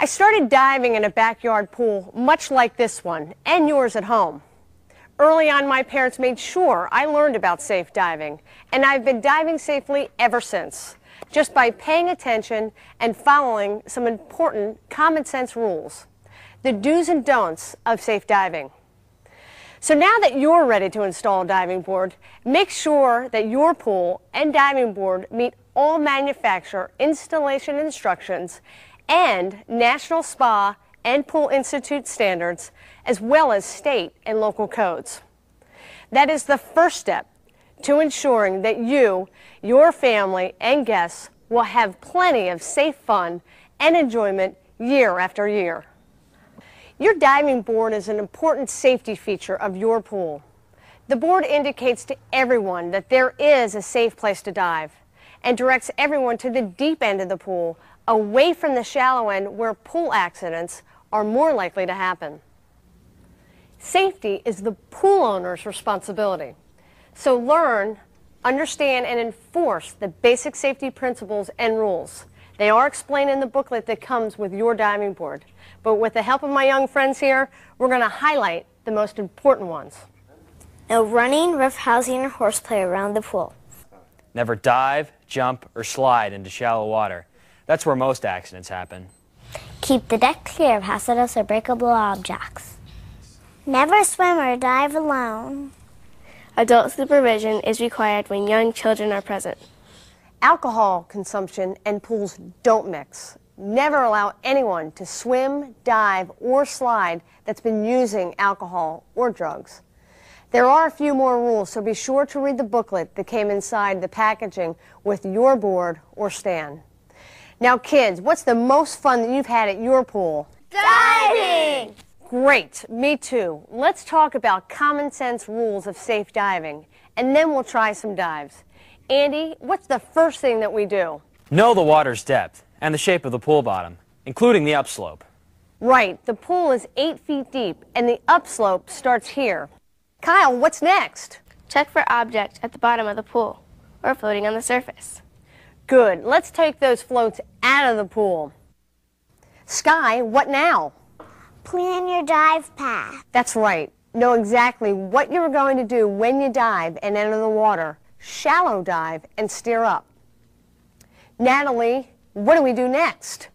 started diving in a backyard pool much like this one and yours at home. Early on, my parents made sure I learned about safe diving, and I've been diving safely ever since, just by paying attention and following some important common sense rules, the do's and don'ts of safe diving. So now that you're ready to install a diving board, make sure that your pool and diving board meet all manufacturer installation instructions and National Spa and Pool Institute standards, as well as state and local codes. That is the first step to ensuring that you, your family, and guests will have plenty of safe fun and enjoyment year after year. Your diving board is an important safety feature of your pool. The board indicates to everyone that there is a safe place to dive and directs everyone to the deep end of the pool, away from the shallow end where pool accidents are more likely to happen. Safety is the pool owner's responsibility. So learn, understand, and enforce the basic safety principles and rules. They are explained in the booklet that comes with your diving board. But with the help of my young friends here, we're going to highlight the most important ones. No running, roughhousing, or horseplay around the pool. Never dive, jump, or slide into shallow water. That's where most accidents happen. Keep the deck clear of hazardous or breakable objects. Never swim or dive alone. Adult supervision is required when young children are present. Alcohol consumption and pools don't mix. Never allow anyone to swim, dive, or slide that's been using alcohol or drugs. There are a few more rules, so be sure to read the booklet that came inside the packaging with your board or stand. Now kids, what's the most fun that you've had at your pool? Diving! Great, me too. Let's talk about common sense rules of safe diving, and then we'll try some dives. Andy, what's the first thing that we do? Know the water's depth and the shape of the pool bottom, including the upslope. Right, the pool is 8 feet deep, and the upslope starts here. Kyle, what's next? Check for objects at the bottom of the pool or floating on the surface. Good, let's take those floats out of the pool. Sky, what now? Plan your dive path. That's right. Know exactly what you're going to do when you dive and enter the water. Shallow dive and steer up. Natalie, what do we do next?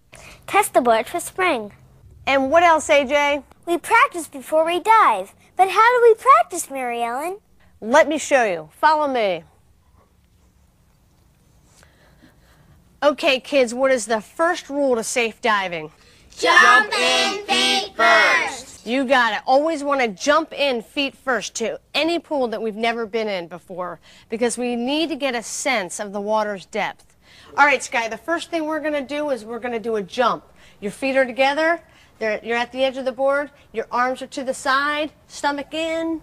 Test the board for spring. And what else, AJ? We practice before we dive. But how do we practice, Mary Ellen? Let me show you. Follow me. Okay, kids, what is the first rule to safe diving? Jump in feet first. You got it. Always want to jump in feet first to any pool that we've never been in before, because we need to get a sense of the water's depth. All right, Sky, the first thing we're going to do is we're going to do a jump. Your feet are together. You're at the edge of the board. Your arms are to the side. Stomach in.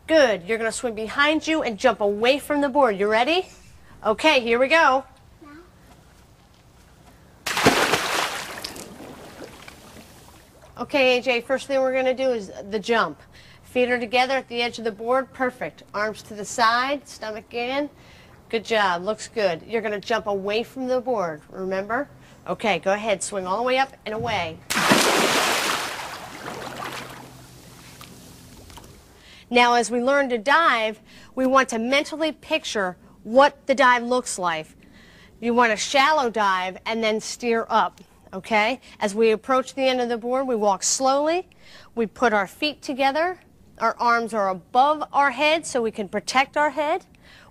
Good. You're going to swim behind you and jump away from the board. You ready? Okay, here we go. Okay, AJ, first thing we're going to do is the jump. Feet are together at the edge of the board. Perfect. Arms to the side, stomach in. Good job. Looks good. You're going to jump away from the board, remember? Okay, go ahead. Swing all the way up and away. Now, as we learn to dive, we want to mentally picture what the dive looks like. You want to shallow dive and then steer up. Okay? As we approach the end of the board, we walk slowly. We put our feet together. Our arms are above our head so we can protect our head.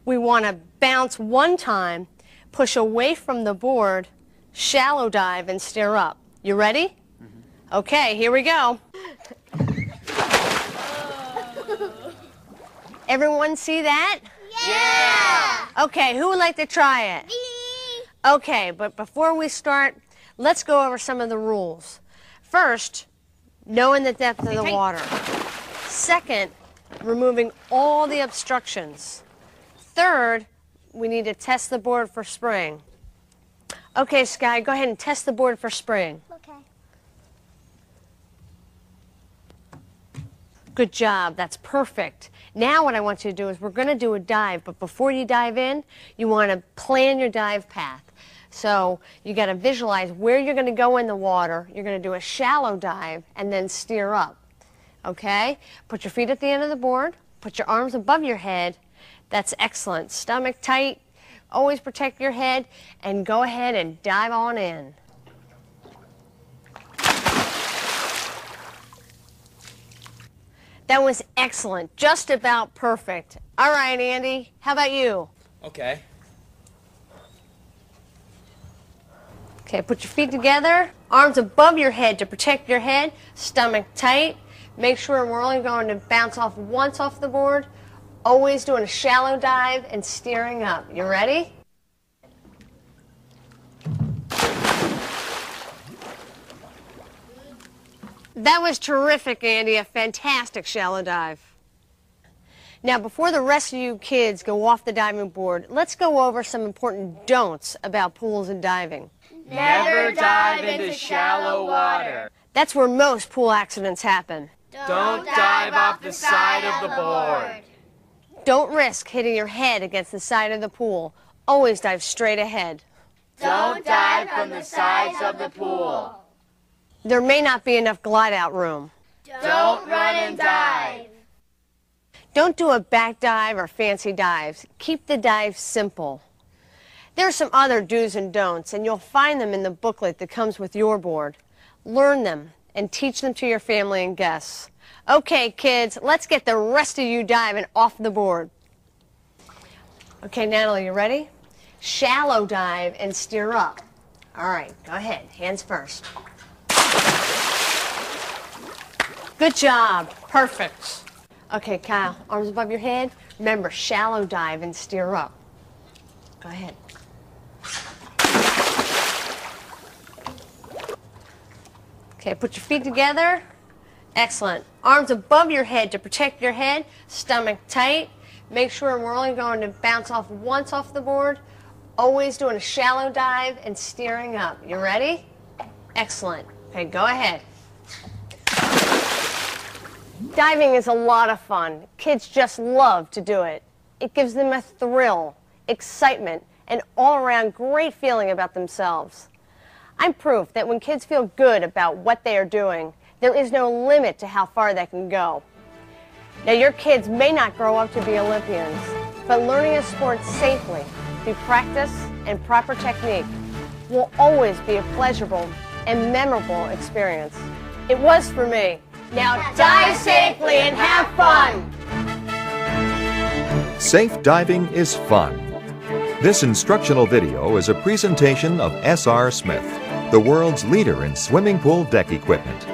We want to bounce one time, push away from the board, shallow dive, and steer up. You ready? Mm-hmm. Okay, here we go. Everyone see that? Yeah! Okay, who would like to try it? Me! Okay, but before we start, let's go over some of the rules. First, knowing the depth of the water. Second, removing all the obstructions. Third, we need to test the board for spring. Okay, Sky, go ahead and test the board for spring. Okay. Good job. That's perfect. Now what I want you to do is we're going to do a dive, but before you dive in, you want to plan your dive path. So you got to visualize where you're going to go in the water. You're going to do a shallow dive and then steer up. Okay? Put your feet at the end of the board. Put your arms above your head. That's excellent. Stomach tight. Always protect your head. And go ahead and dive on in. That was excellent. Just about perfect. All right, Andy. How about you? Okay. Okay, put your feet together, arms above your head to protect your head, stomach tight. Make sure we're only going to bounce off once off the board. Always doing a shallow dive and steering up. You ready? That was terrific, Andy. A fantastic shallow dive. Now, before the rest of you kids go off the diving board, let's go over some important don'ts about pools and diving. Never dive into shallow water. That's where most pool accidents happen. Don't dive off the side of the board. Don't risk hitting your head against the side of the pool. Always dive straight ahead. Don't dive from the sides of the pool. There may not be enough glide-out room. Don't run and dive. Don't do a back dive or fancy dives. Keep the dive simple. There are some other do's and don'ts, and you'll find them in the booklet that comes with your board. Learn them and teach them to your family and guests. Okay, kids, let's get the rest of you diving off the board. Okay, Natalie, you ready? Shallow dive and steer up. All right, go ahead. Hands first. Good job. Perfect. Okay, Kyle, arms above your head. Remember, shallow dive and steer up. Go ahead. Okay, put your feet together. Excellent. Arms above your head to protect your head. Stomach tight. Make sure we're only going to bounce off once off the board. Always doing a shallow dive and steering up. You ready? Excellent. Okay, go ahead. Diving is a lot of fun. Kids just love to do it. It gives them a thrill, excitement, and all-around great feeling about themselves. I'm proof that when kids feel good about what they are doing, there is no limit to how far they can go. Now, your kids may not grow up to be Olympians, but learning a sport safely through practice and proper technique will always be a pleasurable and memorable experience. It was for me. Now dive safely and have fun! Safe diving is fun. This instructional video is a presentation of S.R. Smith, the world's leader in swimming pool deck equipment.